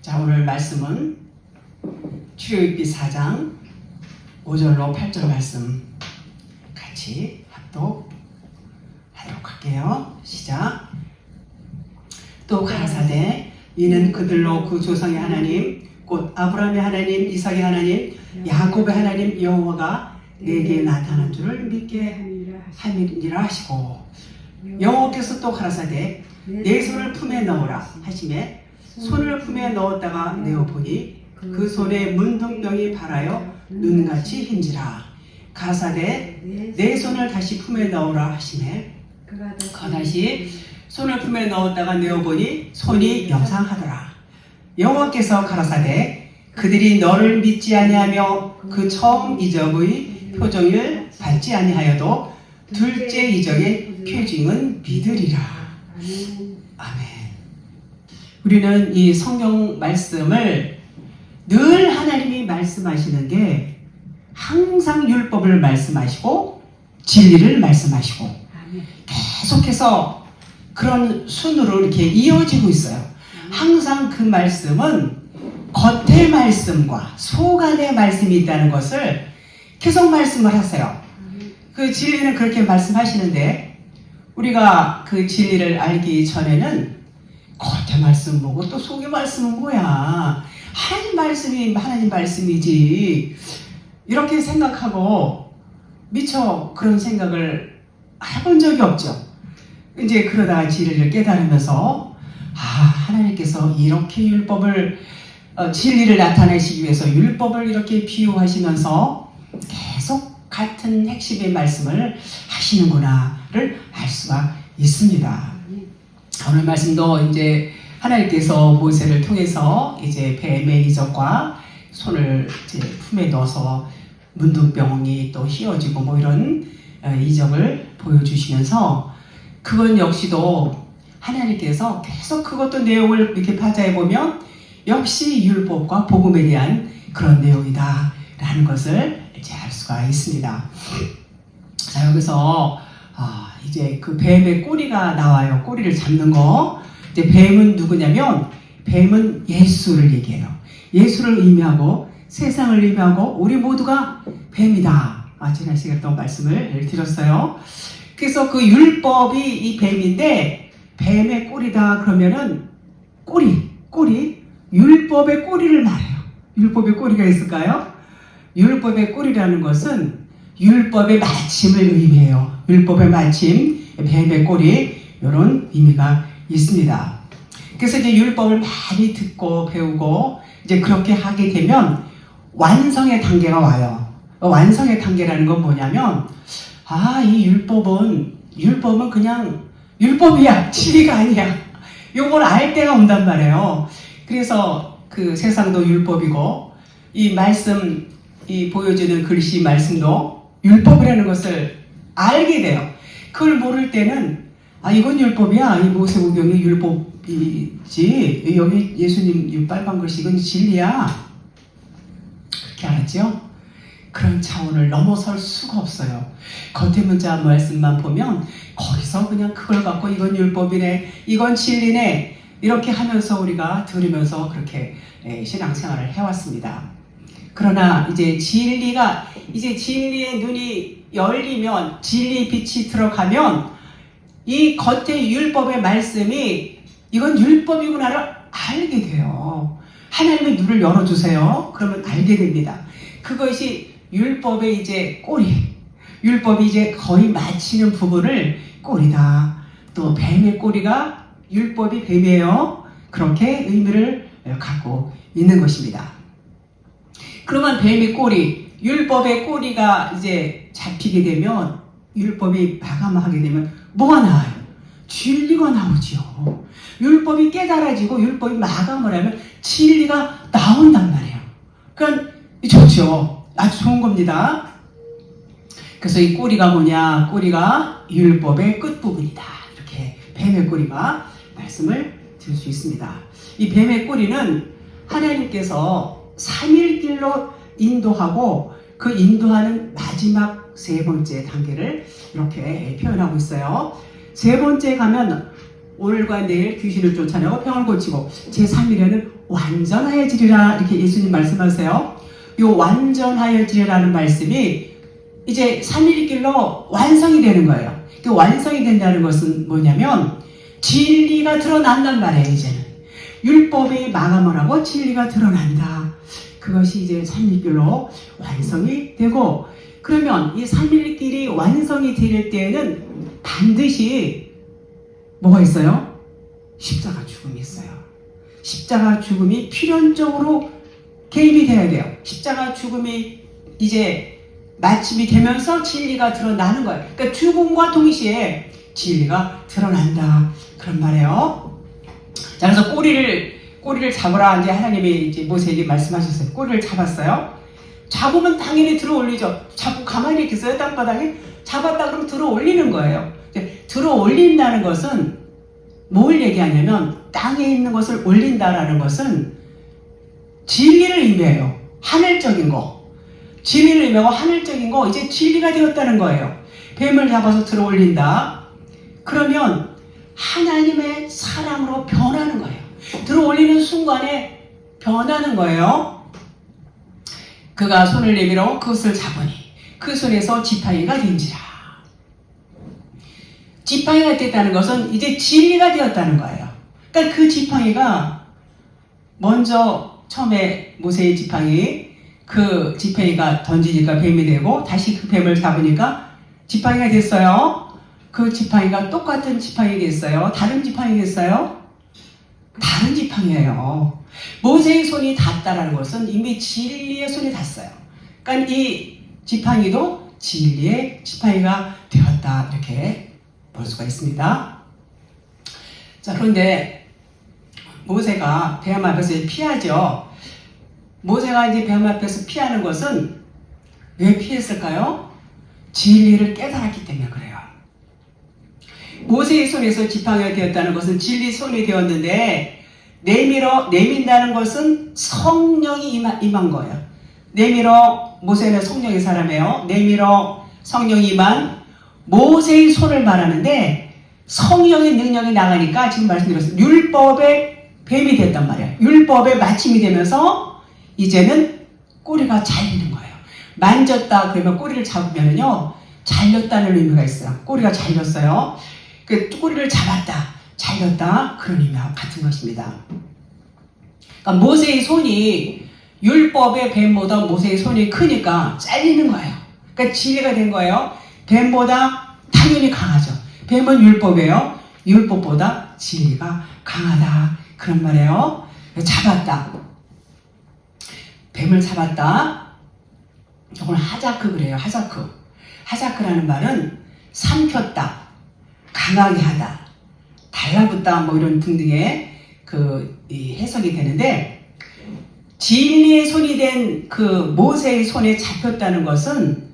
자, 오늘 말씀은 출애굽기 4장 5절로 8절 말씀 같이 합독하도록 할게요. 시작. 또 가라사대 이는 그들로 그 조상의 하나님 곧 아브라함의 하나님, 이삭의 하나님, 야곱의 하나님 여호와가 내게 나타난 줄을 믿게 함이니라 하시고, 여호와께서 또 가라사대 내 손을 품에 넣으라 하시매 손을 품에 넣었다가 내어보니 그 손에 문둥병이 발하여 눈같이 흰지라. 가라사대 내 손을 다시 품에 넣으라 하시매 그가 다시 손을 품에 넣었다가 내어보니 손이 영상하더라. 여호와께서 가라사대 그들이 너를 믿지 아니하며 그 처음 이적의 표정을 밟지 아니하여도 둘째 이적의 표징은 믿으리라. 아멘. 우리는 이 성경 말씀을 늘 하나님이 말씀하시는 게 항상 율법을 말씀하시고 진리를 말씀하시고 계속해서 그런 순으로 이렇게 이어지고 있어요. 항상 그 말씀은 겉의 말씀과 속 안의 말씀이 있다는 것을 계속 말씀을 하세요. 그 진리는 그렇게 말씀하시는데, 우리가 그 진리를 알기 전에는 겉의 말씀 뭐고 또 속의 말씀은 뭐야, 하나님 말씀이 하나님 말씀이지, 이렇게 생각하고 미처 그런 생각을 해본 적이 없죠. 이제 그러다가 진리를 깨달으면서 하나님께서 이렇게 율법을 진리를 나타내시기 위해서 율법을 이렇게 비유하시면서 계속 같은 핵심의 말씀을 하시는구나를 알 수가 있습니다. 오늘 말씀도 이제 하나님께서 모세를 통해서 이제 뱀의 이적과 손을 이제 품에 넣어서 문둥병이 또 휘어지고 뭐 이런 이적을 보여주시면서, 그건 역시도 하나님께서 계속 그것도 내용을 이렇게 파자해 보면 역시 율법과 복음에 대한 그런 내용이다 라는 것을 이제 알 수가 있습니다. 자, 여기서 이제 그 뱀의 꼬리가 나와요. 꼬리를 잡는 거. 이제 뱀은 누구냐면, 뱀은 예수를 얘기해요. 예수를 의미하고 세상을 의미하고 우리 모두가 뱀이다. 지난 시간에 또 말씀을 드렸어요. 그래서 그 율법이 이 뱀인데, 뱀의 꼬리다 그러면은 꼬리, 율법의 꼬리를 말해요. 율법의 꼬리가 있을까요? 율법의 꼬리라는 것은 율법의 마침을 의미해요. 율법의 마침, 뱀의 꼬리, 이런 의미가 있습니다. 그래서 이제 율법을 많이 듣고 배우고 이제 그렇게 하게 되면 완성의 단계가 와요. 완성의 단계라는 건 뭐냐면, 이 율법은 그냥 율법이야, 진리가 아니야, 요걸 알 때가 온단 말이에요. 그래서 그 세상도 율법이고 이 말씀, 이 보여주는 글씨 말씀도 율법이라는 것을 알게 돼요. 그걸 모를 때는 이건 율법이야, 이 모세오경이 율법이지, 여기 예수님 이 빨간 글씨 이건 진리야, 그렇게 알았죠? 그런 차원을 넘어설 수가 없어요. 겉의 문자 말씀만 보면 거기서 그냥 그걸 갖고 이건 율법이네, 이건 진리네, 이렇게 하면서 우리가 들으면서 그렇게 신앙생활을 해왔습니다. 그러나 이제 진리의 눈이 열리면, 진리 빛이 들어가면 이 겉의 율법의 말씀이 이건 율법이구나를 알게 돼요. 하나님의 눈을 열어주세요. 그러면 알게 됩니다. 그것이 율법의 이제 꼬리, 율법이 이제 거의 마치는 부분을 꼬리다. 또 뱀의 꼬리가 율법이 뱀이에요. 그렇게 의미를 갖고 있는 것입니다. 그러면 뱀의 꼬리, 율법의 꼬리가 이제 잡히게 되면, 율법이 마감하게 되면 뭐가 나와요? 진리가 나오죠. 율법이 깨달아지고 율법이 마감을 하면 진리가 나온단 말이에요. 그러니까 좋죠. 아주 좋은 겁니다. 그래서 이 꼬리가 뭐냐? 꼬리가 율법의 끝부분이다. 이렇게 뱀의 꼬리가 말씀을 드릴 수 있습니다. 이 뱀의 꼬리는 하나님께서 3일 길로 인도하고 그 인도하는 마지막 세 번째 단계를 이렇게 표현하고 있어요. 세 번째 가면 오늘과 내일 귀신을 쫓아내고 병을 고치고, 제3일에는 완전하여지리라 이렇게 예수님 말씀하세요. 요 완전하여지리라는 말씀이 이제 3일 길로 완성이 되는 거예요. 그 완성이 된다는 것은 뭐냐면 진리가 드러난단 말이에요. 이제는 율법의 마감을 하고 진리가 드러난다. 그것이 이제 3일길로 완성이 되고, 그러면 이 3일길이 완성이 될 때에는 반드시 뭐가 있어요? 십자가 죽음이 있어요. 십자가 죽음이 필연적으로 개입이 돼야 돼요. 십자가 죽음이 이제 마침이 되면서 진리가 드러나는 거예요. 그러니까 죽음과 동시에 진리가 드러난다. 그런 말이에요. 자, 그래서 꼬리를 잡으라 이제 하나님이 이제 모세에게 말씀하셨어요. 꼬리를 잡았어요. 잡으면 당연히 들어 올리죠. 잡고 가만히 있겠어요? 땅바닥에? 잡았다 그러면 들어 올리는 거예요. 들어 올린다는 것은 뭘 얘기하냐면 땅에 있는 것을 올린다라는 것은 진리를 의미해요. 하늘적인 거. 진리를 의미하고 하늘적인 거, 이제 진리가 되었다는 거예요. 뱀을 잡아서 들어 올린다. 그러면 하나님의 사람으로 변하는 거예요. 들어 올리는 순간에 변하는 거예요. 그가 손을 내밀어 그것을 잡으니 그 손에서 지팡이가 된지라. 지팡이가 됐다는 것은 이제 진리가 되었다는 거예요. 그러니까 그 지팡이가 먼저 처음에 모세의 지팡이, 그 지팡이가 던지니까 뱀이 되고 다시 그 뱀을 잡으니까 지팡이가 됐어요. 그 지팡이가 똑같은 지팡이 됐어요. 다른 지팡이 됐어요. 다른 지팡이예요. 모세의 손이 닿았다는 것은 이미 진리의 손이 닿았어요. 그러니까 이 지팡이도 진리의 지팡이가 되었다, 이렇게 볼 수가 있습니다. 자, 그런데 모세가 뱀 앞에서 피하죠. 모세가 이제 뱀 앞에서 피하는 것은 왜 피했을까요? 진리를 깨달았기 때문에 그래요. 모세의 손에서 지팡이가 되었다는 것은 진리 손이 되었는데, 내민다는 것은 성령이 임한 거예요. 모세는 성령의 사람이에요. 내밀어 성령이 임한 모세의 손을 말하는데, 성령의 능력이 나가니까 지금 말씀드렸어요. 율법의 뱀이 됐단 말이에요. 율법의 마침이 되면서 이제는 꼬리가 잘리는 거예요. 만졌다 그러면 꼬리를 잡으면요 잘렸다는 의미가 있어요. 꼬리가 잘렸어요. 그 꼬리를 잡았다, 잘렸다, 그런 의미와 같은 것입니다. 그러니까 모세의 손이 율법의 뱀보다 모세의 손이 크니까 잘리는 거예요. 그러니까 진리가 된 거예요. 뱀보다 당연히 강하죠. 뱀은 율법이에요. 율법보다 진리가 강하다, 그런 말이에요. 잡았다, 뱀을 잡았다. 이걸 하자크 그래요. 하자크라는 말은 삼켰다, 강하게 하다, 달라붙다, 뭐 이런 등등의 이 해석이 되는데, 진리의 손이 된 그 모세의 손에 잡혔다는 것은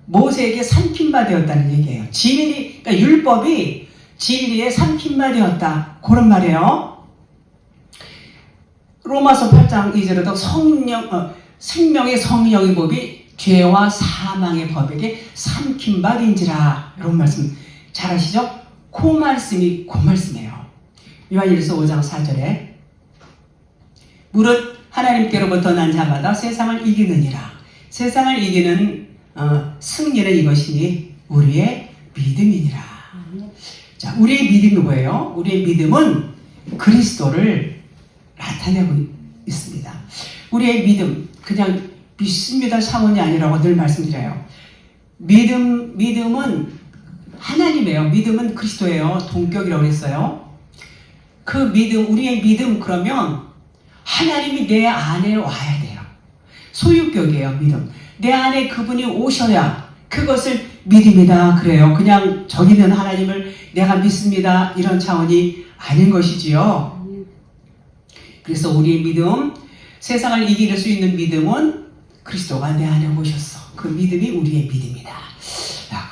모세에게 삼킴바 되었다는 얘기예요. 그러니까 율법이 진리에 삼킴바 되었다, 그런 말이에요. 로마서 8장 2절에도 생명의 성령의 법이 죄와 사망의 법에게 삼킴바 된지라, 이런 말씀 잘 아시죠? 그 말씀이에요. 요한일서 5장 4절에 무릇 하나님께로부터 난 자마다 세상을 이기느니라. 세상을 이기는 승리는 이것이니 우리의 믿음이니라. 자, 우리의 믿음이 뭐예요? 우리의 믿음은 그리스도를 나타내고 있습니다. 우리의 믿음, 그냥 믿습니다 차원이 아니라고 늘 말씀드려요. 믿음은 하나님이에요. 믿음은 그리스도예요. 동격이라고 했어요. 그 믿음, 우리의 믿음, 그러면 하나님이 내 안에 와야 돼요. 소유격이에요, 믿음. 내 안에 그분이 오셔야 그것을 믿음이다 그래요. 그냥 저기 있는 하나님을 내가 믿습니다, 이런 차원이 아닌 것이지요. 그래서 우리의 믿음, 세상을 이길 수 있는 믿음은 그리스도가 내 안에 오셨어. 그 믿음이 우리의 믿음이다.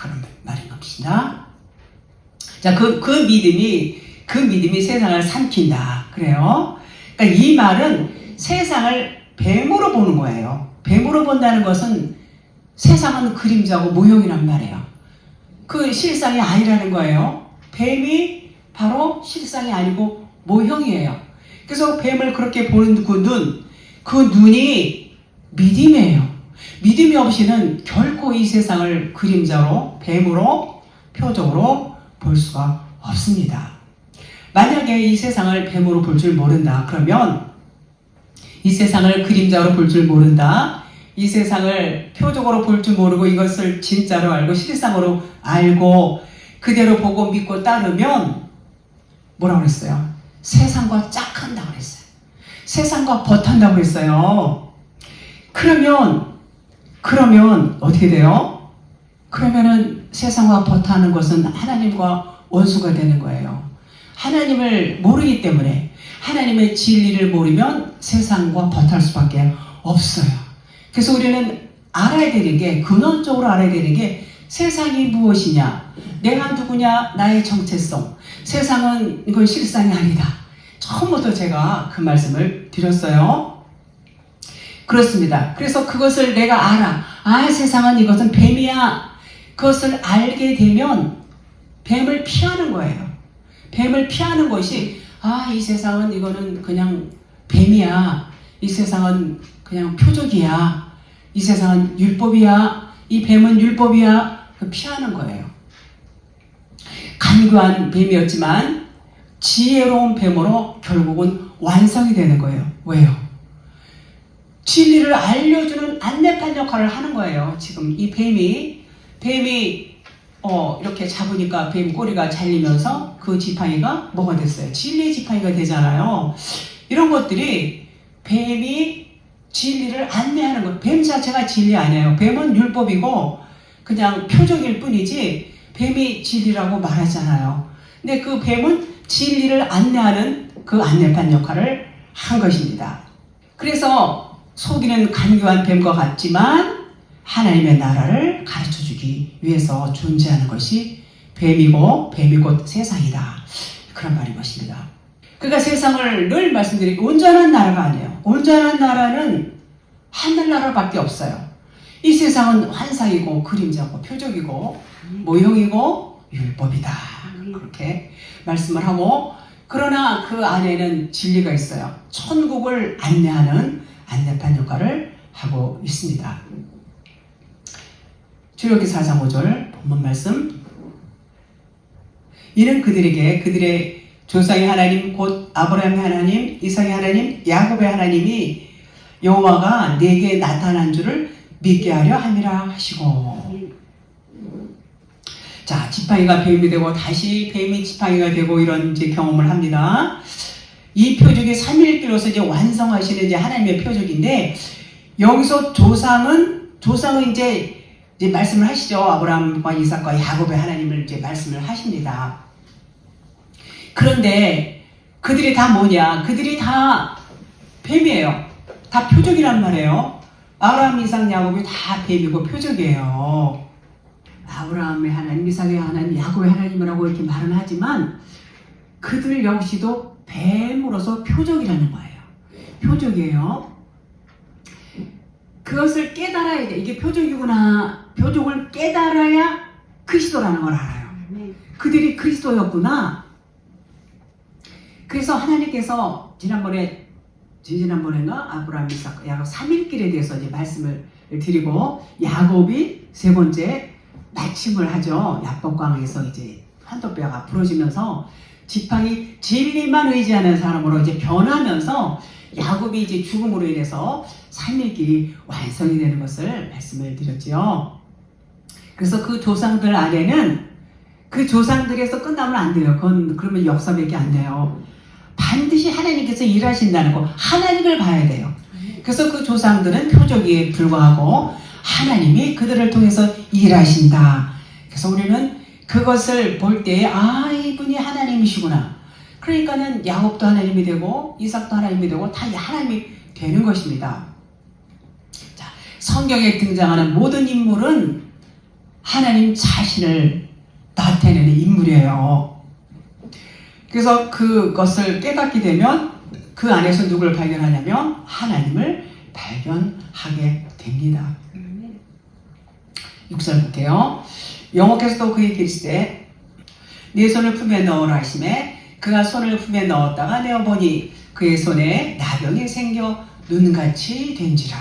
그런 말인 것입니다. 자, 그 믿음이 세상을 삼킨다 그래요. 그러니까 이 말은 세상을 뱀으로 보는 거예요. 뱀으로 본다는 것은 세상은 그림자고 모형이란 말이에요. 그 실상이 아니라는 거예요. 뱀이 바로 실상이 아니고 모형이에요. 그래서 뱀을 그렇게 보는 그 눈이 믿음이에요. 믿음이 없이는 결코 이 세상을 그림자로, 뱀으로, 표적으로 볼 수가 없습니다. 만약에 이 세상을 뱀으로 볼 줄 모른다. 그러면 이 세상을 그림자로 볼 줄 모른다. 이 세상을 표적으로 볼 줄 모르고 이것을 진짜로 알고 실상으로 알고 그대로 보고 믿고 따르면 뭐라고 그랬어요? 세상과 짝한다고 그랬어요. 세상과 벗한다고 그랬어요. 그러면 어떻게 돼요? 그러면은 세상과 벗하는 것은 하나님과 원수가 되는 거예요. 하나님을 모르기 때문에 하나님의 진리를 모르면 세상과 벗할 수밖에 없어요. 그래서 우리는 알아야 되는 게, 근원적으로 알아야 되는 게 세상이 무엇이냐, 내가 누구냐, 나의 정체성, 세상은 이건 실상이 아니다. 처음부터 제가 그 말씀을 드렸어요. 그렇습니다. 그래서 그것을 내가 알아. 세상은 이것은 뱀이야. 그것을 알게 되면 뱀을 피하는 거예요. 뱀을 피하는 것이 이 세상은 이거는 그냥 뱀이야. 이 세상은 그냥 표적이야. 이 세상은 율법이야. 이 뱀은 율법이야. 피하는 거예요. 간교한 뱀이었지만 지혜로운 뱀으로 결국은 완성이 되는 거예요. 왜요? 진리를 알려주는 안내판 역할을 하는 거예요. 지금 이 뱀이 이렇게 잡으니까 뱀 꼬리가 잘리면서 그 지팡이가 뭐가 됐어요? 진리의 지팡이가 되잖아요. 이런 것들이 뱀이 진리를 안내하는 것. 뱀 자체가 진리 아니에요. 뱀은 율법이고 그냥 표적일 뿐이지 뱀이 진리라고 말하잖아요. 근데 그 뱀은 진리를 안내하는 그 안내판 역할을 한 것입니다. 그래서 속이는 간교한 뱀과 같지만 하나님의 나라를 가르쳐주기 위해서 존재하는 것이 뱀이고 뱀이 곧 세상이다. 그런 말인 것입니다. 그러니까 세상을 늘 말씀드리고 온전한 나라가 아니에요. 온전한 나라는 하늘나라밖에 없어요. 이 세상은 환상이고 그림자고 표적이고 모형이고 율법이다. 그렇게 말씀을 하고, 그러나 그 안에는 진리가 있어요. 천국을 안내하는 안내판 역할을 하고 있습니다. 출애굽기 4장 5절 본문 말씀. 이는 그들에게 그들의 조상의 하나님 곧 아브라함의 하나님, 이삭의 하나님, 야곱의 하나님이 여호와가 내게 나타난 줄을 믿게 하려 함이라 하시고. 자, 지팡이가 뱀이 되고 다시 뱀이 지팡이가 되고 이런 이제 경험을 합니다. 이 표적이 3일기로서 이제 완성하시는 이제 하나님의 표적인데, 여기서 조상은 이제 말씀을 하시죠. 아브라함과 이삭과 야곱의 하나님을 이제 말씀을 하십니다. 그런데 그들이 다 뭐냐? 그들이 다 뱀이에요. 다 표적이란 말이에요. 아브라함, 이삭, 야곱이 다 뱀이고 표적이에요. 아브라함의 하나님, 이삭의 하나님, 야곱의 하나님이라고 이렇게 말은 하지만 그들 역시도 뱀으로서 표적이라는 거예요. 표적이에요. 그것을 깨달아야 돼. 이게 표적이구나. 표적을 깨달아야 그리스도라는 걸 알아요. 그들이 그리스도였구나. 그래서 하나님께서 지난번인가 아브라함, 이삭, 야곱 3일길에 대해서 이제 말씀을 드리고, 야곱이 세 번째 낙심을 하죠. 야복강에서 이제 환도뼈가 부러지면서 지팡이 진리만 의지하는 사람으로 이제 변하면서 야곱이 이제 죽음으로 인해서 3일길이 완성이 되는 것을 말씀을 드렸죠. 그래서 그 조상들 안에는 그 조상들에서 끝나면 안 돼요. 그러면 역사밖에 안 돼요. 반드시 하나님께서 일하신다는 거, 하나님을 봐야 돼요. 그래서 그 조상들은 표적에 불과하고 하나님이 그들을 통해서 일하신다. 그래서 우리는 그것을 볼 때 이분이 하나님이시구나. 그러니까는 야곱도 하나님이 되고 이삭도 하나님이 되고 다 하나님이 되는 것입니다. 자, 성경에 등장하는 모든 인물은 하나님 자신을 나타내는 인물이에요. 그래서 그것을 깨닫게 되면 그 안에서 누구를 발견하냐면 하나님을 발견하게 됩니다. 6절 볼게요. 여호와께서도 그에게 이르시되 네 손을 품에 넣으라 하시매 그가 손을 품에 넣었다가 내어보니 그 그의 손에 나병이 생겨 눈같이 된지라.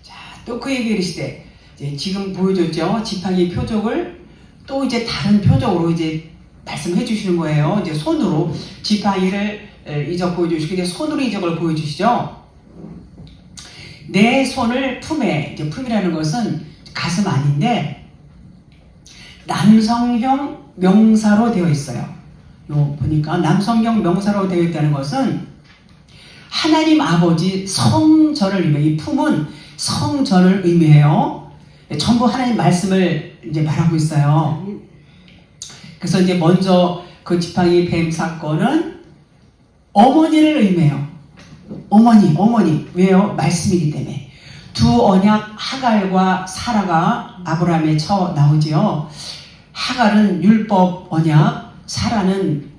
자, 또 그에게 이르시되, 이제 지금 보여줬죠. 지팡이 표적을 또 이제 다른 표적으로 이제 말씀해 주시는 거예요. 이제 손으로 지팡이를 이적 보여주시고 이제 손으로 이적을 보여주시죠. 내 손을 품에, 이제 품이라는 것은 가슴 안인데 남성형 명사로 되어 있어요. 요 보니까 남성형 명사로 되어 있다는 것은 하나님 아버지 성전을 의미해요. 이 품은 성전을 의미해요. 전부 하나님 말씀을 이제 말하고 있어요. 그래서 이제 먼저 그 지팡이 뱀 사건은 어머니를 의미해요. 어머니. 왜요? 말씀이기 때문에. 두 언약 하갈과 사라가 아브라함에 처 나오지요. 하갈은 율법 언약, 사라는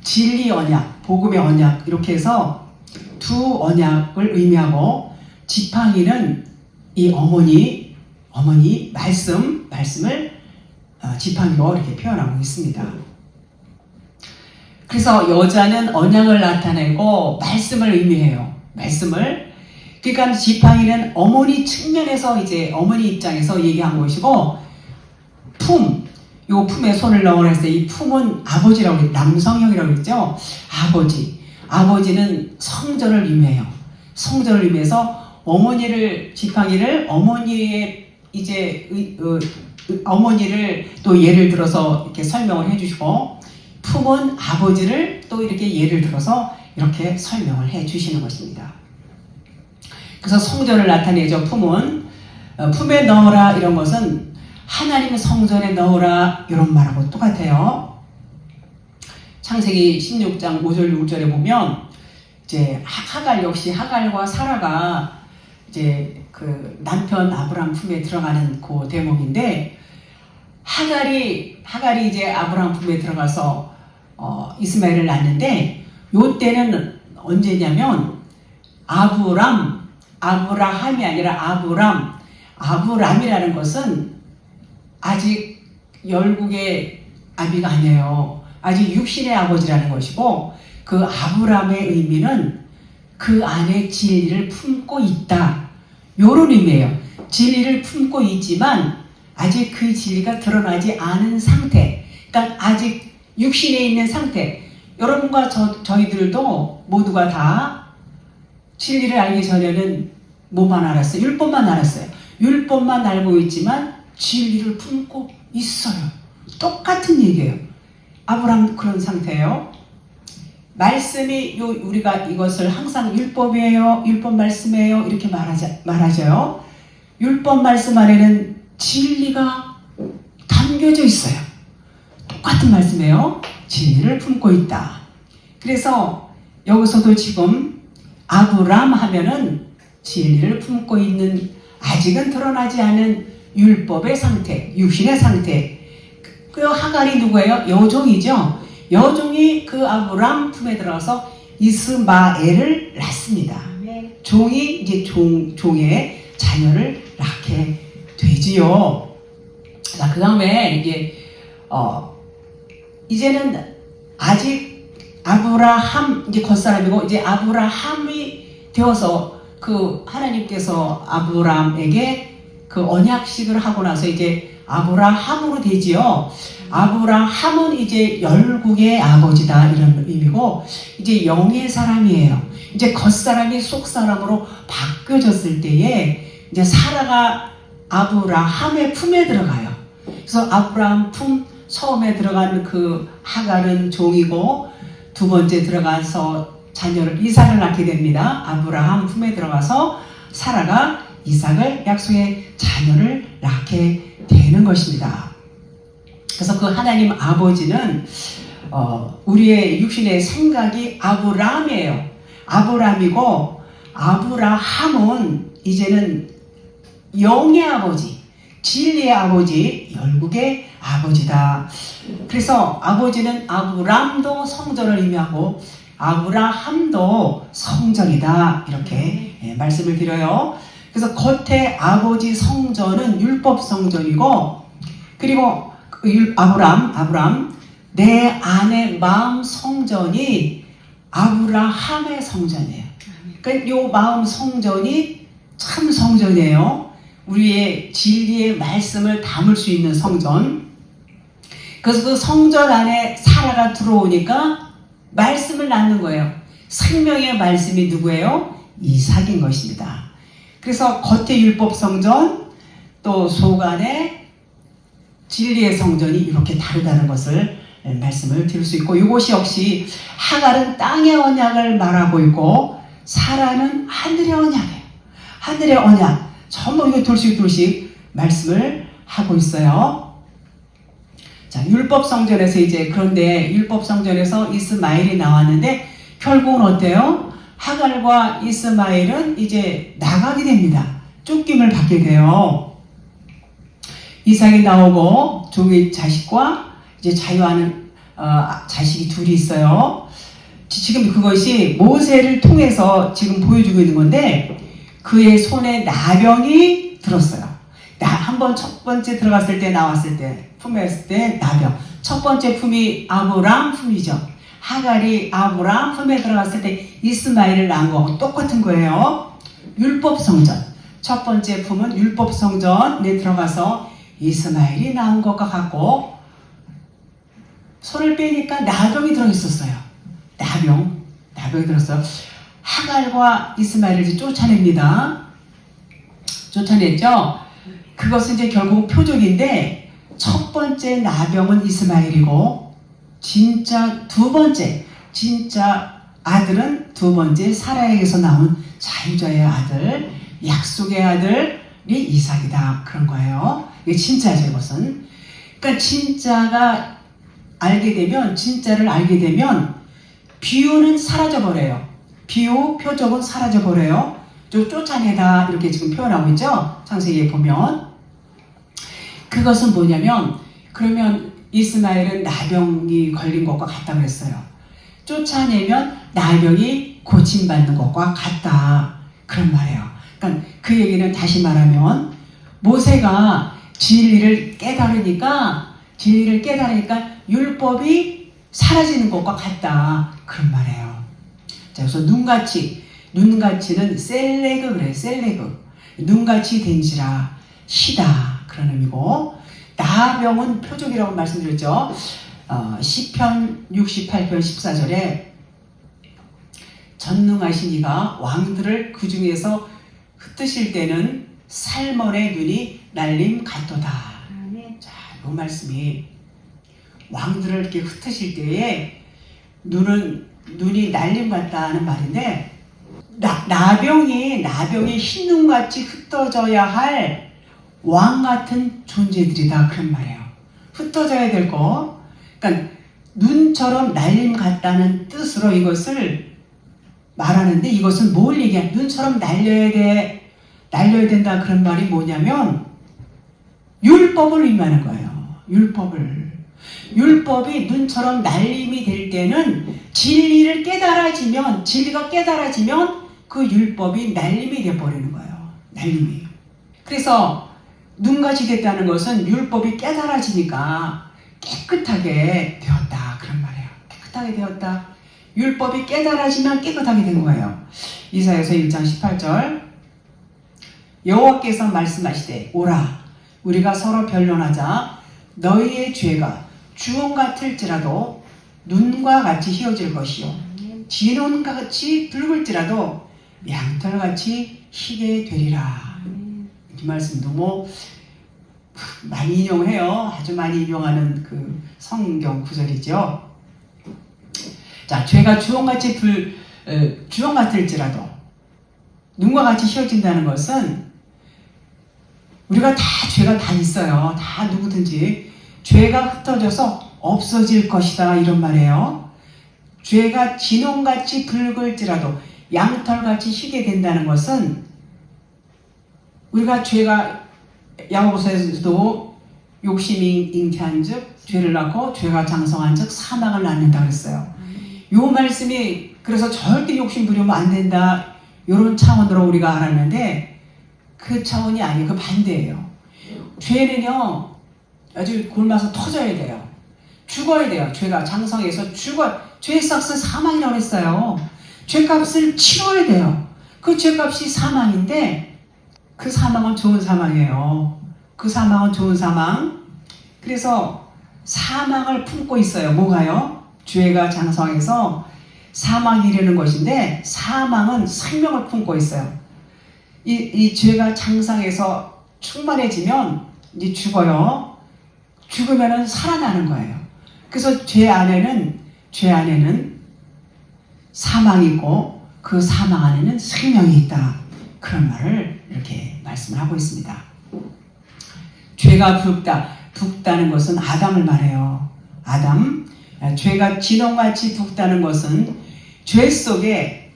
진리 언약, 복음의 언약, 이렇게 해서 두 언약을 의미하고, 지팡이는 이 어머니 말씀을 지팡이로 이렇게 표현하고 있습니다. 그래서 여자는 언약을 나타내고 말씀을 의미해요. 말씀을. 그러니까 지팡이는 어머니 측면에서 이제 어머니 입장에서 얘기한 것이고, 요 품에 손을 넣으라 했을 때 이 품은 아버지라고 했죠. 남성형이라고 했죠. 아버지는 성전을 의미해요. 성전을 의미해서 지팡이를 어머니의 이제 어머니를 또 예를 들어서 이렇게 설명을 해주시고, 품은 아버지를 또 이렇게 예를 들어서 이렇게 설명을 해주시는 것입니다. 그래서 성전을 나타내죠. 품에 넣어라 이런 것은 하나님 성전에 넣어라 이런 말하고 똑같아요. 창세기 16장 5절 6절에 보면 이제 하갈 역시 하갈과 사라가 이제 그 남편 아브라함 품에 들어가는 그 대목인데, 하갈이 이제 아브라함 품에 들어가서 이스마엘을 낳는데, 요 때는 언제냐면 아브라함이 아니라 아브람이라는 것은 아직 열국의 아비가 아니에요. 아직 육신의 아버지라는 것이고, 그 아브람의 의미는 그 안에 진리를 품고 있다, 요런 의미예요. 진리를 품고 있지만 아직 그 진리가 드러나지 않은 상태, 그러니까 아직 육신에 있는 상태. 여러분과 저희들도 모두가 다 진리를 알기 전에는 뭐만 알았어요? 율법만 알았어요. 율법만 알고 있지만 진리를 품고 있어요. 똑같은 얘기예요. 아브라함도 그런 상태예요. 말씀이 우리가 이것을 항상 율법이에요, 율법 말씀이에요 이렇게 말하죠. 율법 말씀 안에는 진리가 담겨져 있어요. 똑같은 말씀이에요. 진리를 품고 있다. 그래서 여기서도 지금 아브람 하면은 진리를 품고 있는, 아직은 드러나지 않은 율법의 상태, 육신의 상태. 그 하갈이 누구예요? 여종이죠. 여종이 그 아브람 품에 들어가서 이스마엘을 낳습니다. 종이 이제 종의 자녀를 낳게 되지요. 자, 그 다음에 이제는 아직 아브라함, 이제 겉사람이고, 이제 아브라함이 되어서 그 하나님께서 아브람에게 그 언약식을 하고 나서 이제 아브라함으로 되지요. 아브라함은 이제 열국의 아버지다 이런 의미고, 이제 영의 사람이에요. 이제 겉사람이 속사람으로 바뀌어졌을 때에 이제 사라가 아브라함의 품에 들어가요. 그래서 아브라함 품 처음에 들어간 그 하갈은 종이고, 두 번째 들어가서 자녀를 이삭을 낳게 됩니다. 아브라함 품에 들어가서 사라가 이삭을, 약속의 자녀를 낳게 되는 것입니다. 그래서 그 하나님 아버지는 우리의 육신의 생각이 아브라함이에요. 아브라함이고, 아브라함은 이제는 영의 아버지, 진리의 아버지, 열국의 아버지다. 그래서 아버지는 아브람도 성전을 의미하고 아브라함도 성전이다, 이렇게 말씀을 드려요. 그래서 겉에 아버지 성전은 율법 성전이고, 그리고 아브람 내 안의 마음 성전이 아브라함의 성전이에요. 그러니까 요 마음 성전이 참 성전이에요. 우리의 진리의 말씀을 담을 수 있는 성전. 그래서 그 성전 안에 사라가 들어오니까 말씀을 낳는 거예요. 생명의 말씀이 누구예요? 이삭인 것입니다. 그래서 겉의 율법 성전, 또 속 안에 진리의 성전이 이렇게 다르다는 것을 말씀을 드릴 수 있고, 이것이 역시 하갈은 땅의 언약을 말하고 있고 사라는 하늘의 언약이에요. 하늘의 언약. 전부 이거 둘씩 말씀을 하고 있어요. 자, 율법 성전에서 이제, 그런데 율법 성전에서 이스마엘이 나왔는데 결국은 어때요? 하갈과 이스마엘은 이제 나가게 됩니다. 쫓김을 받게 돼요. 이삭이 나오고 종의 자식과 이제 자유하는 자식이 둘이 있어요. 지금 그것이 모세를 통해서 지금 보여주고 있는 건데, 그의 손에 나병이 들었어요. 한번 첫 번째 들어갔을 때, 나왔을 때, 품했을 때 나병. 첫 번째 품이 아브람 품이죠. 하갈이 아브람 품에 들어갔을 때 이스마엘을 낳은 거하고 똑같은 거예요. 율법 성전. 첫 번째 품은 율법 성전에 들어가서 이스마엘이 낳은 것과 같고, 손을 빼니까 나병이 들어있었어요. 나병이 들었어요. 하갈과 이스마엘을 이제 쫓아냅니다. 쫓아냈죠. 그것은 이제 결국 표적인데, 첫 번째 나병은 이스마엘이고, 진짜 아들은 두 번째 사라에게서 나온 자유자의 아들, 약속의 아들이 이삭이다. 그런 거예요. 이게 진짜죠, 이것은. 그러니까 진짜를 알게 되면 비유는 사라져버려요. 비유, 표적은 사라져버려요. 쫓아내다, 이렇게 지금 표현하고 있죠? 창세기에 보면. 그것은 뭐냐면, 그러면 이스마엘은 나병이 걸린 것과 같다 그랬어요. 쫓아내면 나병이 고침받는 것과 같다. 그런 말이에요. 그러니까 그 얘기는 다시 말하면, 모세가 진리를 깨달으니까 율법이 사라지는 것과 같다. 그런 말이에요. 자, 그래서 눈같이는 셀레그 그래요. 셀레그. 눈같이 된지라 시다. 그런 의미고, 나병은 표적이라고 말씀드렸죠. 시편 68편 14절에 전능하신 이가 왕들을 그 중에서 흩으실 때는 살몬의 눈이 날림 같도다. 자, 이 말씀이 왕들을 이렇게 흩으실 때에 눈이 날림 같다는 말인데, 나병이 흰눈같이 흩어져야 할 왕 같은 존재들이다. 그런 말이에요. 흩어져야 될 거. 그러니까 눈처럼 날림 같다는 뜻으로 이것을 말하는데, 이것은 뭘 얘기하냐? 눈처럼 날려야 된다. 그런 말이 뭐냐면 율법을 의미하는 거예요. 율법이 눈처럼 날림이 될 때는 진리가 깨달아지면 그 율법이 날림이 되어버리는 거예요. 날림이. 그래서 눈같이 됐다는 것은 율법이 깨달아지니까 깨끗하게 되었다. 그런 말이에요. 깨끗하게 되었다. 율법이 깨달아지면 깨끗하게 된 거예요. 이사야서 1장 18절. 여호와께서 말씀하시되, 오라, 우리가 서로 변론하자. 너희의 죄가 주홍 같을지라도 눈과 같이 희어질 것이요, 진홍같이 붉을지라도 양털같이 희게 되리라. 이 말씀도 뭐 많이 인용해요. 아주 많이 인용하는 그 성경 구절이죠. 자, 죄가 주홍 같을지라도 눈과 같이 희어진다는 것은, 우리가 죄가 다 있어요. 다 누구든지 죄가 흩어져서 없어질 것이다. 이런 말이에요. 죄가 진홍같이 붉을지라도 양털같이 희게 된다는 것은, 우리가 죄가 야고보서에서도 욕심이 잉태한즉 죄를 낳고 죄가 장성한즉 사망을 낳는다 그랬어요. 요 말씀이, 그래서 절대 욕심 부리면 안 된다, 이런 차원으로 우리가 알았는데, 그 차원이 아니에요. 그 반대예요. 죄는요, 아주 굶어서 터져야 돼요. 죽어야 돼요. 죄가 장성해서 죄의 삭은 사망이라고 했어요. 죄값을 치러야 돼요. 그 죄값이 사망인데 그 사망은 좋은 사망이에요. 그 사망은 좋은 사망. 그래서 사망을 품고 있어요. 뭐가요? 죄가 장성해서 사망이 이르는 것인데 사망은 생명을 품고 있어요. 이 죄가 장성해서 충만해지면 이제 죽어요. 죽으면은 살아나는 거예요. 그래서 죄 안에는 사망이 있고 그 사망 안에는 생명이 있다. 그런 말을 이렇게 말씀을 하고 있습니다. 죄가 붓다는 것은 아담을 말해요. 아담. 죄가 진홍같이 붓다는 것은 죄 속에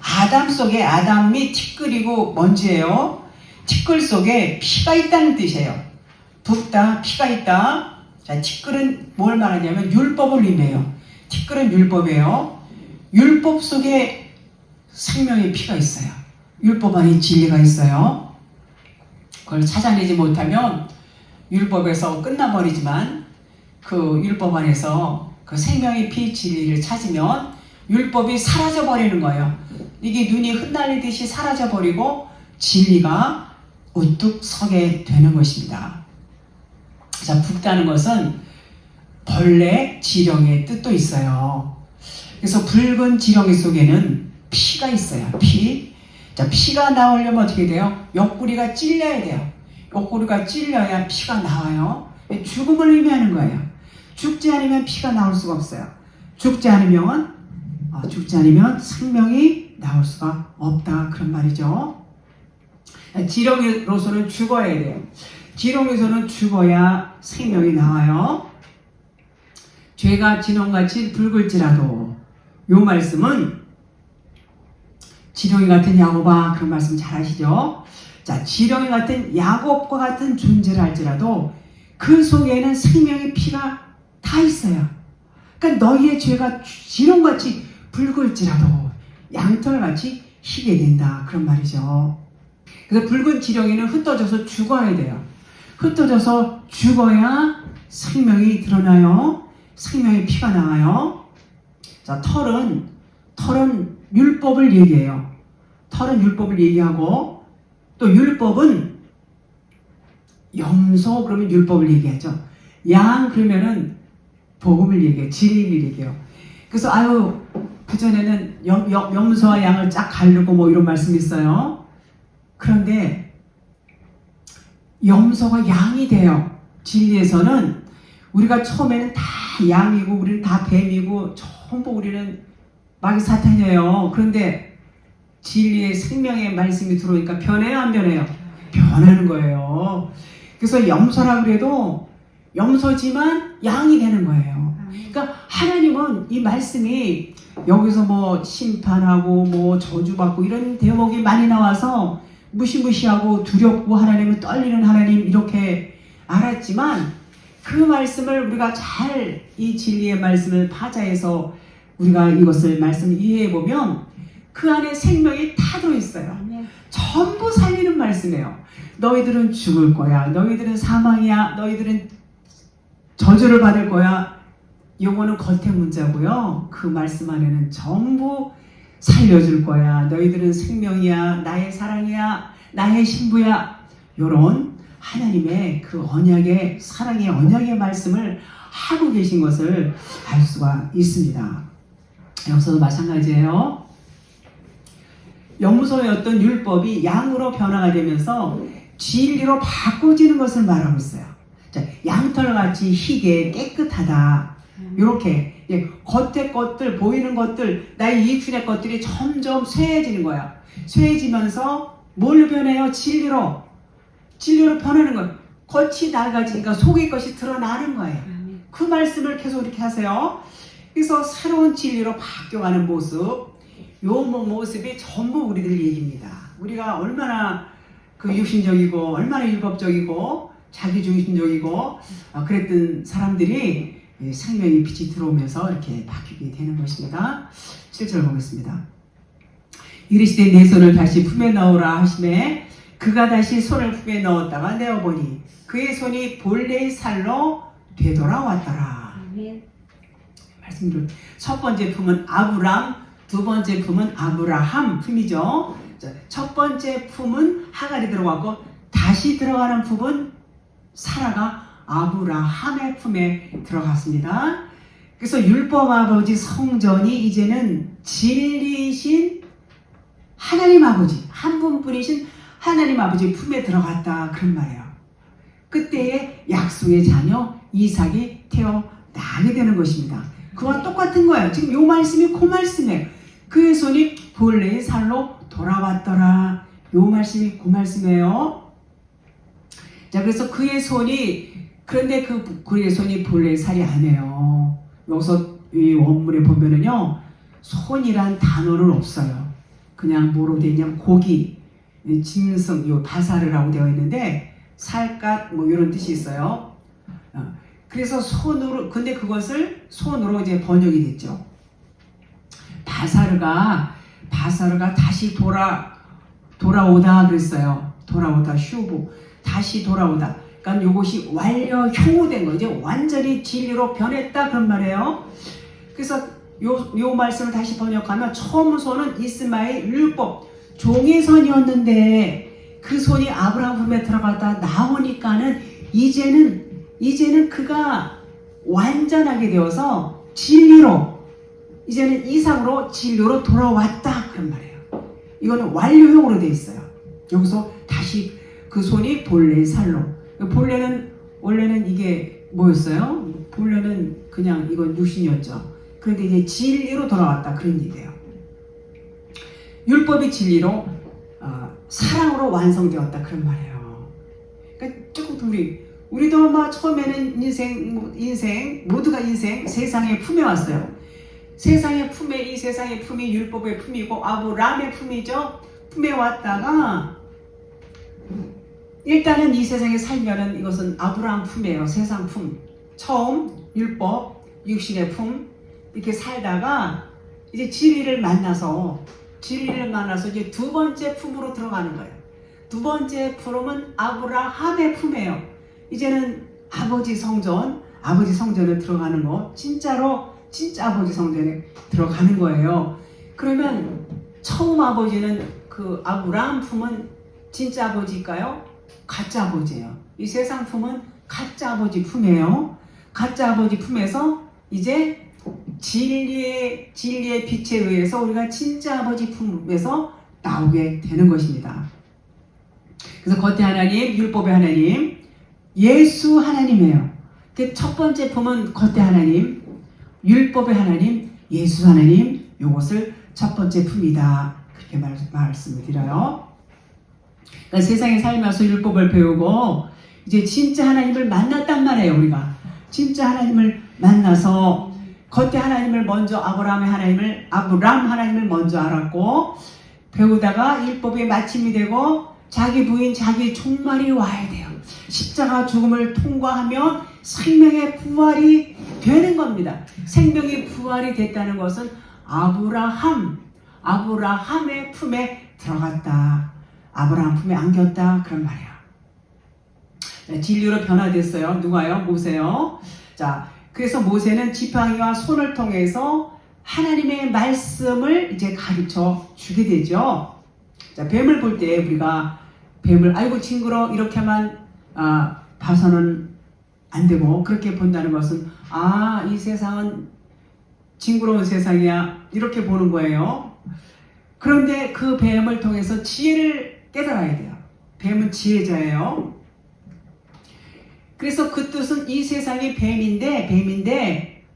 아담 속에 아담이 티끌이고 먼지예요. 티끌 속에 피가 있다는 뜻이에요. 붓다, 피가 있다. 자, 티끌은 뭘 말하냐면 율법을 의미해요. 티끌은 율법이에요. 율법 속에 생명의 피가 있어요. 율법 안에 진리가 있어요. 그걸 찾아내지 못하면 율법에서 끝나버리지만 그 율법 안에서 그 생명의 피 진리를 찾으면 율법이 사라져버리는 거예요. 이게 눈이 흩날리듯이 사라져버리고 진리가 우뚝 서게 되는 것입니다. 자, 붓다는 것은 벌레, 지렁이의 뜻도 있어요. 그래서 붉은 지렁이 속에는 피가 있어요. 피. 자, 피가 나오려면 어떻게 돼요? 옆구리가 찔려야 돼요. 옆구리가 찔려야 피가 나와요. 죽음을 의미하는 거예요. 죽지 않으면 피가 나올 수가 없어요. 죽지 않으면 생명이 나올 수가 없다. 그런 말이죠. 지렁이로서는 죽어야 돼요. 지렁이로서는 죽어야 생명이 나와요. 죄가 진홍같이 붉을지라도 요 말씀은 지렁이 같은 야곱아, 그런 말씀 잘 아시죠? 자, 지렁이 같은 야곱과 같은 존재를 할지라도 그 속에는 생명의 피가 다 있어요. 그러니까 너희의 죄가 지렁같이 붉을지라도 양털같이 희게 된다. 그런 말이죠. 그래서 붉은 지렁이는 흩어져서 죽어야 돼요. 흩어져서 죽어야 생명이 드러나요. 생명의 피가 나와요. 자, 털은 율법을 얘기해요. 털은 율법을 얘기하고 또 율법은 염소 그러면 율법을 얘기하죠. 양 그러면은 복음을 얘기해요. 진리를 얘기해요. 그래서 그전에는 염소와 양을 쫙 가르고 뭐 이런 말씀이 있어요. 그런데 염소가 양이 돼요. 진리에서는 우리가 처음에는 다 양이고 우리는 다 뱀이고 전부 우리는 마귀 사탄이에요. 그런데 진리의 생명의 말씀이 들어오니까 변해요, 안 변해요? 변하는 거예요. 그래서 염소라 그래도 염소지만 양이 되는 거예요. 그러니까 하나님은 이 말씀이 여기서 뭐 심판하고 뭐 저주받고 이런 대목이 많이 나와서 무시무시하고 두렵고 하나님은 떨리는 하나님 이렇게 알았지만 그 말씀을 우리가 잘 이 진리의 말씀을 파자해서 우리가 이것을 말씀을 이해해 보면 그 안에 생명이 다 들어있어요. 전부 살리는 말씀이에요. 너희들은 죽을 거야. 너희들은 사망이야. 너희들은 저주를 받을 거야. 요거는 겉의 문자고요. 그 말씀 안에는 전부 살려줄 거야. 너희들은 생명이야. 나의 사랑이야. 나의 신부야. 요런 하나님의 그 언약의 사랑의 언약의 말씀을 하고 계신 것을 알 수가 있습니다. 여기서도 마찬가지예요. 염소의 어떤 율법이 양으로 변화가 되면서 진리로 바꿔지는 것을 말하고 있어요. 자, 양털같이 희게 깨끗하다. 이렇게 겉의 것들, 보이는 것들, 나의 이익순의 것들이 점점 쇠해지는 거야. 쇠해지면서 뭘로 변해요? 진리로 변하는 거예요. 겉이 낡아지니까 속의 것이 드러나는 거예요. 그 말씀을 계속 이렇게 하세요. 그래서 새로운 진리로 바뀌어가는 모습, 요 모습이 전부 우리들 얘기입니다. 우리가 얼마나 그 육신적이고 얼마나 율법적이고 자기중심적이고 그랬던 사람들이 생명의 빛이 들어오면서 이렇게 바뀌게 되는 것입니다. 7절 보겠습니다. 이르시되 내 손을 다시 품에 넣으라 하시매 그가 다시 손을 품에 넣었다가 내어보니 그의 손이 본래의 살로 되돌아왔더라. 말씀드렸. 첫 번째 품은 아브람, 두 번째 품은 아브라함 품이죠. 첫 번째 품은 하갈이 들어가고 다시 들어가는 품은 사라가 아브라함의 품에 들어갔습니다. 그래서 율법 아버지 성전이 이제는 진리신 하나님 아버지, 한 분뿐이신 하나님 아버지 품에 들어갔다 그런 말이에요. 그때의 약속의 자녀 이삭이 태어나게 되는 것입니다. 그와 똑같은 거예요. 지금 요 말씀이 그 말씀이에요. 그의 손이 본래의 살로 돌아왔더라. 요 말씀이 그 말씀이에요. 자, 그래서 그의 손이, 그런데 그의 손이 본래의 살이 아니에요. 여기서 이 원문에 보면은요, 손이란 단어는 없어요. 그냥 뭐로 되어 있냐면 고기, 짐승, 요 바사르라고 되어 있는데 살갗 뭐 이런 뜻이 있어요. 그래서 손으로, 근데 그것을 손으로 이제 번역이 됐죠. 바사르가 다시 돌아오다 그랬어요. 돌아오다 슈브, 다시 돌아오다. 그러니까 이것이 완료효된 거, 이제 완전히 진리로 변했다 그런 말이에요. 그래서 요 말씀을 다시 번역하면 처음 손은 이스마엘 율법 종의 손이었는데 그 손이 아브라함 품에 들어갔다 나오니까는 이제는 그가 완전하게 되어서 진리로, 이제는 이상으로 진리로 돌아왔다 그런 말이에요. 이거는 완료형으로 되어 있어요. 여기서 다시 그 손이 본래의 살로, 본래는 원래는 이게 뭐였어요? 본래는 그냥 이건 육신이었죠. 그런데 이제 진리로 돌아왔다 그런 얘기예요. 율법이 진리로 사랑으로 완성되었다 그런 말이에요. 그러니까 조금 우리도 막 처음에는 인생 모두가 인생 세상의 품에 왔어요. 세상의 품에, 이 세상의 품이 율법의 품이고 아브라함의 품이죠. 품에 왔다가 일단은 이 세상에 살면은 이것은 아브라함 품이에요. 세상 품. 처음 율법, 육신의 품 이렇게 살다가 이제 진리를 만나서 이제 두 번째 품으로 들어가는 거예요. 두 번째 품은 아브라함의 품이에요. 이제는 아버지 성전에 들어가는 거, 진짜 아버지 성전에 들어가는 거예요. 그러면 처음 아버지는 그 아브라함 품은 진짜 아버지일까요? 가짜 아버지예요. 이 세상 품은 가짜 아버지 품이에요. 가짜 아버지 품에서 이제 진리의 빛에 의해서 우리가 진짜 아버지 품에서 나오게 되는 것입니다. 그래서 겉에 하나님, 율법의 하나님, 예수 하나님이에요. 첫 번째 품은 겉에 하나님, 율법의 하나님, 예수 하나님, 이것을 첫 번째 품이다. 그렇게 말씀을 드려요. 그러니까 세상에 살면서 율법을 배우고 이제 진짜 하나님을 만났단 말이에요. 우리가 진짜 하나님을 만나서 겉에 하나님을 먼저 아브라함 하나님을 먼저 알았고 배우다가 율법의 마침이 되고 자기 부인 자기 종말이 와야 돼요. 십자가 죽음을 통과하면 생명의 부활이 되는 겁니다. 생명의 부활이 됐다는 것은 아브라함의 품에 들어갔다. 아브라함 품에 안겼다 그런 말이야. 진리로 변화됐어요. 누가요? 모세요. 자, 그래서 모세는 지팡이와 손을 통해서 하나님의 말씀을 이제 가르쳐 주게 되죠. 자, 뱀을 볼 때 우리가 뱀을 아이고 징그러 이렇게만 봐서는 안 되고 그렇게 본다는 것은 이 세상은 징그러운 세상이야 이렇게 보는 거예요. 그런데 그 뱀을 통해서 지혜를 깨달아야 돼요. 뱀은 지혜자예요. 그래서 그 뜻은 이 세상이 뱀인데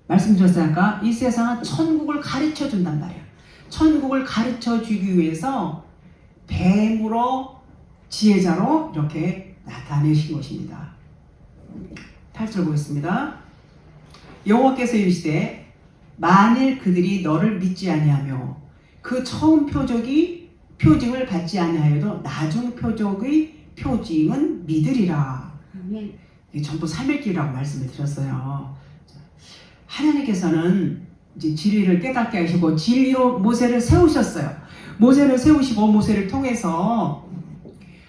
말씀드렸어요. 아까 이 세상은 천국을 가르쳐 준단 말이에요. 천국을 가르쳐 주기 위해서 뱀으로 지혜자로 이렇게 나타내신 것입니다. 8절 보겠습니다. 여호와께서 이르시되 만일 그들이 너를 믿지 아니하며 그 처음 표징을 받지 아니하여도 나중 표적의 표징은 믿으리라. 전부 삼일길이라고 말씀을 드렸어요. 하나님께서는 이제 진리를 깨닫게 하시고 진리로 모세를 세우셨어요. 모세를 세우시고 모세를 통해서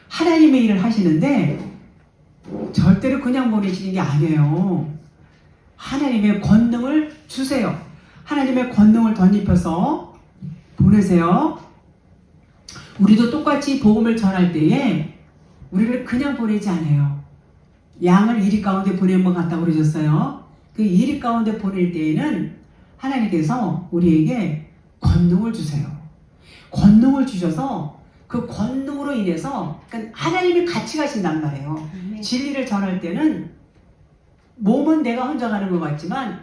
하나님의 일을 하시는데 절대로 그냥 보내시는 게 아니에요. 하나님의 권능을 주세요. 하나님의 권능을 덧입혀서 보내세요. 우리도 똑같이 복음을 전할 때에 우리를 그냥 보내지 않아요. 양을 이리 가운데 보내는 것 같다고 그러셨어요. 그 이리 가운데 보낼 때에는 하나님께서 우리에게 권능을 주세요. 권능을 주셔서 그 권능으로 인해서 그러니까 하나님이 같이 가신단 말이에요. 진리를 전할 때는 몸은 내가 혼자 가는 것 같지만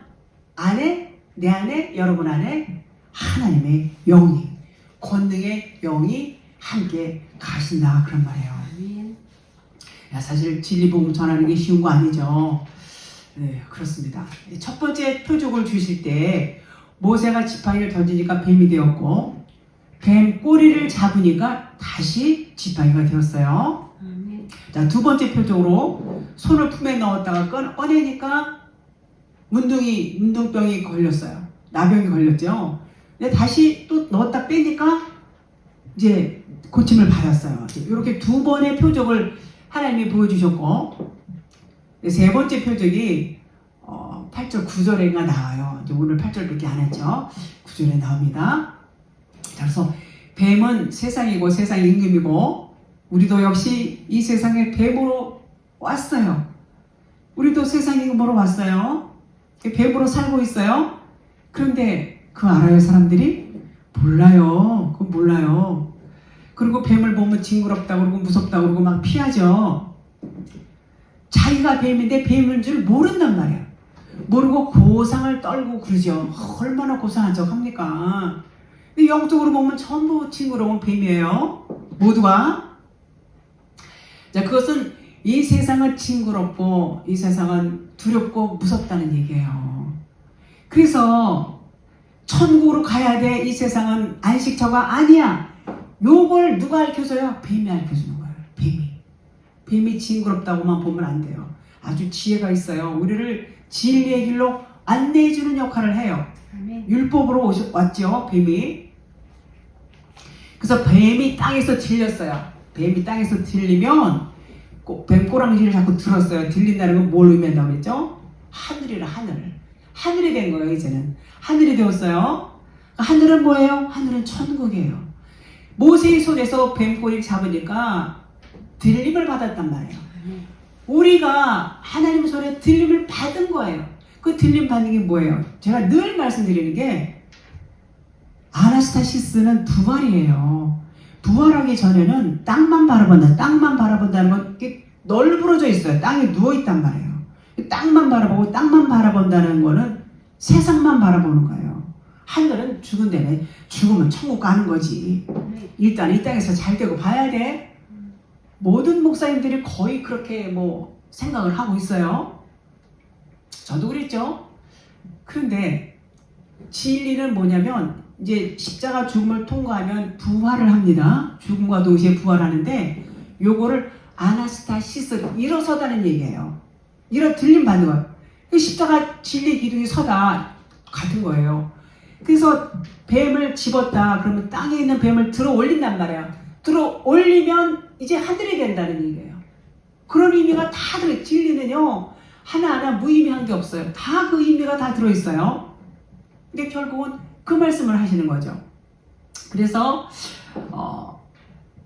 내 안에 여러분 안에 하나님의 영이 권능의 영이 함께 가신다 그런 말이에요. 사실 진리 복음 전하는 게 쉬운 거 아니죠. 네, 그렇습니다. 첫 번째 표적을 주실 때 모세가 지팡이를 던지니까 뱀이 되었고 뱀 꼬리를 잡으니까 다시 지팡이가 되었어요. 자, 두 번째 표적으로 손을 품에 넣었다가 꺼내니까 문둥병이 걸렸어요. 나병이 걸렸죠. 근데 다시 또 넣었다 빼니까 이제 고침을 받았어요. 이렇게 두 번의 표적을 하나님이 보여주셨고 세 번째 표적이 8절 9절에가 나와요. 이제 오늘 8절밖에 안 했죠. 9절에 나옵니다. 자, 그래서 뱀은 세상이고 세상의 임금이고 우리도 역시 이 세상에 뱀으로 왔어요. 우리도 세상 임금으로 왔어요. 뱀으로 살고 있어요. 그런데 그거 알아요 사람들이? 몰라요. 그거 몰라요. 그리고 뱀을 보면 징그럽다고 그러고 무섭다고 그러고 막 피하죠. 자기가 뱀인데 뱀인 줄 모른단 말이에요. 모르고 고상을 떨고 그러죠. 얼마나 고상한 척 합니까? 근데 영적으로 보면 전부 징그러운 뱀이에요. 모두가. 자, 그것은 이 세상은 징그럽고 이 세상은 두렵고 무섭다는 얘기예요. 그래서 천국으로 가야 돼. 이 세상은 안식처가 아니야. 요걸 누가 알려줘요? 뱀이 알려주는 거예요. 뱀이 징그럽다고만 보면 안 돼요. 아주 지혜가 있어요. 우리를 진리의 길로 안내해주는 역할을 해요. 율법으로 왔죠. 뱀이. 그래서 뱀이 땅에서 들렸어요. 뱀이 땅에서 들리면 뱀 꼬랑지를 자꾸 들었어요. 들린다는 건 뭘 의미한다고 그랬죠? 하늘이라 하늘. 하늘이 된 거예요. 이제는 하늘이 되었어요. 하늘은 뭐예요? 하늘은 천국이에요. 모세의 손에서 뱀꼬리를 잡으니까 들림을 받았단 말이에요. 우리가 하나님 손에 들림을 받은 거예요. 그 들림 받는 게 뭐예요? 제가 늘 말씀드리는 게 아나스타시스는 부활이에요. 부활하기 전에는 땅만 바라본다. 땅만 바라본다는 건 이렇게 널브러져 있어요. 땅에 누워있단 말이에요. 땅만 바라보고 땅만 바라본다는 거는 세상만 바라보는 거예요. 하늘은 죽은 데는 죽으면 천국 가는 거지. 일단 이 땅에서 잘 되고 봐야 돼. 모든 목사님들이 거의 그렇게 뭐 생각을 하고 있어요. 저도 그랬죠. 그런데 진리는 뭐냐면 이제 십자가 죽음을 통과하면 부활을 합니다. 죽음과 동시에 부활하는데 요거를 아나스타시스 일어서다는 얘기예요. 들림 받는 거예요. 십자가 진리 기둥이 서다 같은 거예요. 그래서 뱀을 집었다 그러면 땅에 있는 뱀을 들어 올린단 말이에요. 들어 올리면 이제 하늘이 된다는 얘기예요. 그런 의미가 다 들어있어요. 진리는요 하나하나 무의미한 게 없어요. 다 그 의미가 다 들어있어요. 근데 결국은 그 말씀을 하시는 거죠. 그래서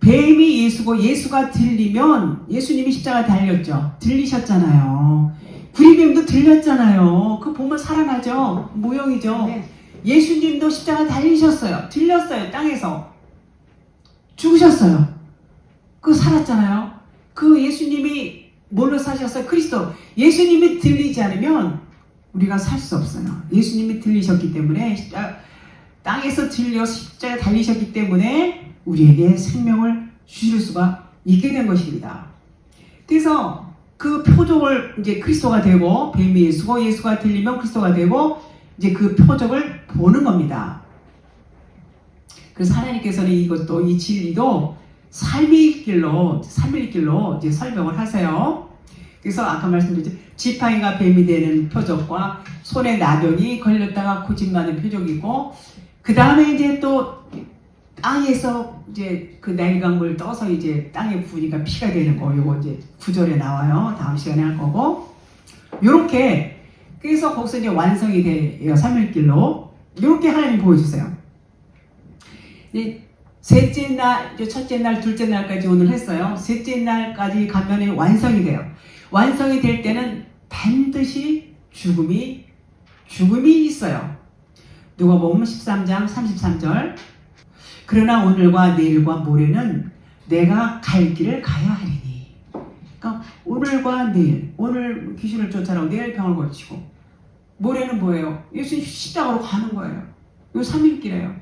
뱀이 예수고 예수가 들리면 예수님이 십자가 달렸죠. 들리셨잖아요. 구리뱀도 들렸잖아요. 그거 보면 살아나죠. 모형이죠. 네. 예수님도 십자가 달리셨어요. 들렸어요. 땅에서. 죽으셨어요. 그거 살았잖아요. 그 예수님이 뭘로 사셨어요? 그리스도. 예수님이 들리지 않으면 우리가 살 수 없어요. 예수님이 들리셨기 때문에 땅에서 들려서 십자가에 달리셨기 때문에 우리에게 생명을 주실 수가 있게 된 것입니다. 그래서 그 표적을 이제 그리스도가 되고 뱀이 예수고 예수가 들리면 그리스도가 되고 이제 그 표적을 보는 겁니다. 그래서 하나님께서는 이것도 이 진리도 삶의 길로 이제 설명을 하세요. 그래서 아까 말씀드렸죠. 지팡이가 뱀이 되는 표적과 손에 나병이 걸렸다가 고침받는 표적이고 그 다음에 이제 또 땅에서 이제 그 내강물 떠서 이제 땅에 부으니까 피가 되는 거 요거 이제 9절에 나와요. 다음 시간에 할 거고 요렇게 그래서 거기서 이제 완성이 돼요. 3일길로. 이렇게 하나님 보여주세요. 셋째 날, 첫째 날, 둘째 날까지 오늘 했어요. 셋째 날까지 가면 완성이 돼요. 완성이 될 때는 반드시 죽음이 있어요. 누가복음 13장 33절. 그러나 오늘과 내일과 모레는 내가 갈 길을 가야 하리니. 그러니까 오늘과 내일, 오늘 귀신을 쫓아내고 내일 병을 고치고, 모레는 뭐예요? 예수님 십자가로 가는 거예요. 요 3일길이에요.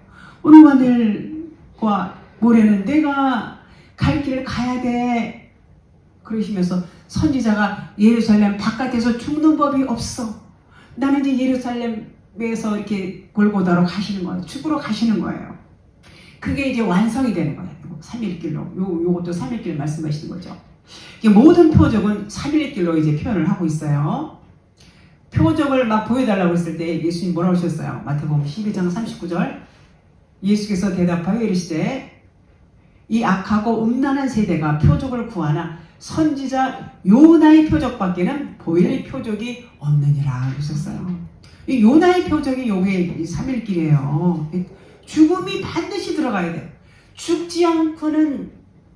오늘과 내일과 모레는 내가 갈 길을 가야 돼. 그러시면서 선지자가 예루살렘 바깥에서 죽는 법이 없어. 나는 이제 예루살렘에서 이렇게 골고다로 가시는 거예요. 죽으러 가시는 거예요. 그게 이제 완성이 되는 거예요. 3일길로. 요것도 3일길 말씀하시는 거죠. 모든 표적은 3일길로 이제 표현을 하고 있어요. 표적을 막 보여달라고 했을 때 예수님 뭐라고 하셨어요? 마태복음 12장 39절. 예수께서 대답하여 이르시되 이 악하고 음란한 세대가 표적을 구하나 선지자 요나의 표적밖에는 보일 표적이 없느니라 하셨어요. 이 요나의 표적이 요게 3일길이에요. 죽음이 반드시 들어가야 돼요. 죽지 않고는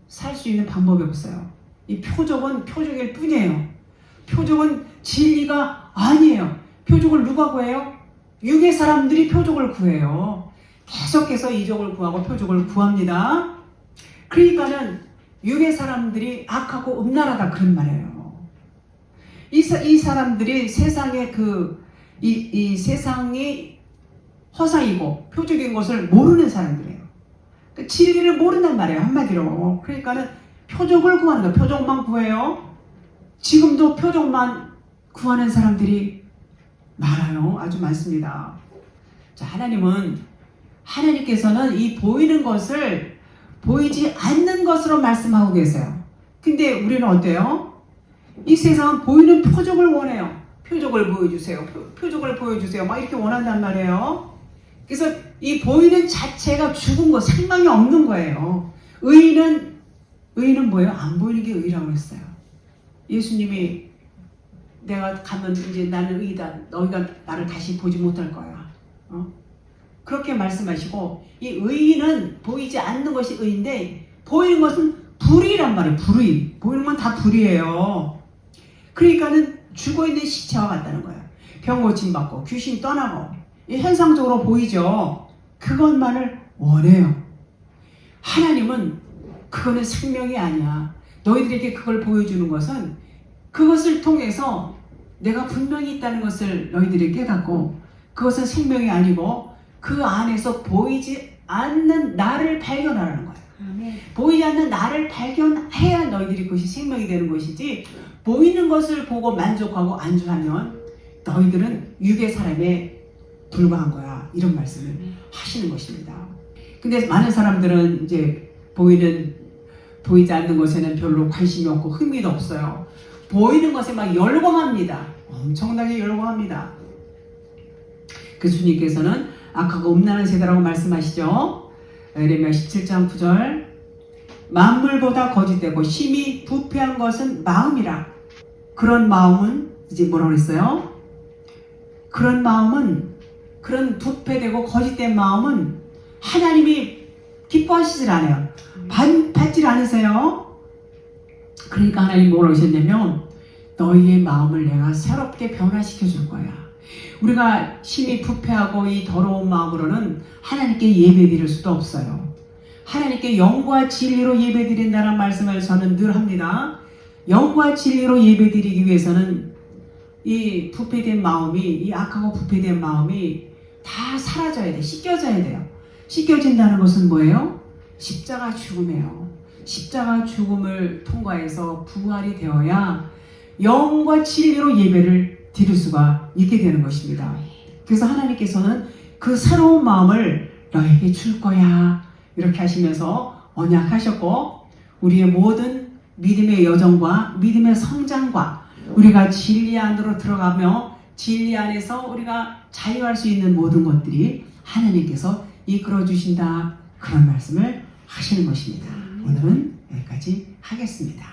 살 수 있는 방법이 없어요. 이 표적은 표적일 뿐이에요. 표적은 진리가 아니에요. 표적을 누가 구해요? 육의 사람들이 표적을 구해요. 계속해서 이적을 구하고 표적을 구합니다. 그러니까는 육의 사람들이 악하고 음란하다 그런 말이에요. 이 사람들이 세상의 이 세상이 허상이고 표적인 것을 모르는 사람들이에요. 그러니까 진리를 모른단 말이에요. 한마디로. 그러니까는 표적을 구하는 거예요. 표적만 구해요. 지금도 표적만 구하는 사람들이 많아요. 아주 많습니다. 자, 하나님께서는 이 보이는 것을 보이지 않는 것으로 말씀하고 계세요. 근데 우리는 어때요? 이 세상은 보이는 표적을 원해요. 표적을 보여주세요. 표적을 보여주세요. 막 이렇게 원한단 말이에요. 그래서 이 보이는 자체가 죽은 거, 생명이 없는 거예요. 의인은 뭐예요? 안 보이는 게 의라고 했어요. 예수님이 내가 가면 이제 나는 의다. 너희가 나를 다시 보지 못할 거야. 그렇게 말씀하시고 이 의인은 보이지 않는 것이 의인데 보이는 것은 불의란 말이에요. 불의. 보이는 건 다 불의예요. 그러니까는 죽어있는 시체와 같다는 거예요. 병 고침받고 귀신 떠나고 현상적으로 보이죠. 그것만을 원해요. 하나님은 그거는 생명이 아니야. 너희들에게 그걸 보여주는 것은 그것을 통해서 내가 분명히 있다는 것을 너희들이 깨닫고 그것은 생명이 아니고 그 안에서 보이지 않는 나를 발견하라는 거예요. 아멘. 보이지 않는 나를 발견해야 너희들이 그것이 생명이 되는 것이지 보이는 것을 보고 만족하고 안주하면 너희들은 육의 사람에 불과한 거야. 이런 말씀을 하시는 것입니다. 근데 많은 사람들은 이제 보이지 않는 것에는 별로 관심이 없고 흥미도 없어요. 보이는 것에 막 열광합니다. 엄청나게 열광합니다. 그 주님께서는 악하고 음란한 세대라고 말씀하시죠. 에레미야 17장 9절. 만물보다 거짓되고 심히 부패한 것은 마음이라. 그런 마음은 이제 뭐라고 그랬어요? 그런 마음은, 그런 부패되고 거짓된 마음은 하나님이 기뻐하시질 않아요. 받질 않으세요. 그러니까 하나님 뭐라고 하셨냐면 너희의 마음을 내가 새롭게 변화시켜 줄 거야. 우리가 심히 부패하고 이 더러운 마음으로는 하나님께 예배드릴 수도 없어요. 하나님께 영과 진리로 예배드린다는 말씀을 저는 늘 합니다. 영과 진리로 예배드리기 위해서는 이 부패된 마음이, 이 악하고 부패된 마음이 다 사라져야 돼. 씻겨져야 돼요. 씻겨진다는 것은 뭐예요? 십자가 죽음이에요. 십자가 죽음을 통과해서 부활이 되어야 영과 진리로 예배를 드릴 수가 있게 되는 것입니다. 그래서 하나님께서는 그 새로운 마음을 너에게 줄 거야. 이렇게 하시면서 언약하셨고 우리의 모든 믿음의 여정과 믿음의 성장과 우리가 진리 안으로 들어가며 진리 안에서 우리가 자유할 수 있는 모든 것들이 하나님께서 이끌어 주신다. 그런 말씀을 하시는 것입니다. 오늘은 여기까지 하겠습니다.